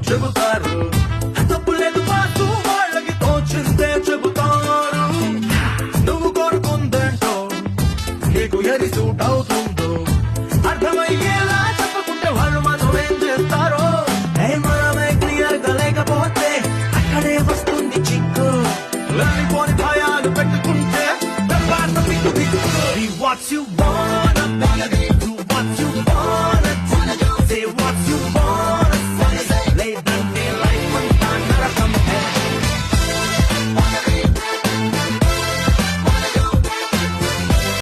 చెబుతారు తప్పు లేదు మాకు వాళ్ళకి తోచిందే చెబుతారు నువ్వు కోరుకుందేంటో నీకు ఎది సూట్ అవుతుందో అర్థమయ్యేలా చెప్పకుంటే వాళ్ళు మాత్రం ఏం చేస్తారో మనమే క్లియర్ గా లేకపోతే అక్కడే వస్తుంది చిక్కు లేనిపోని భయాలు పెట్టుకుంటే వాట్స్ యు వాంట్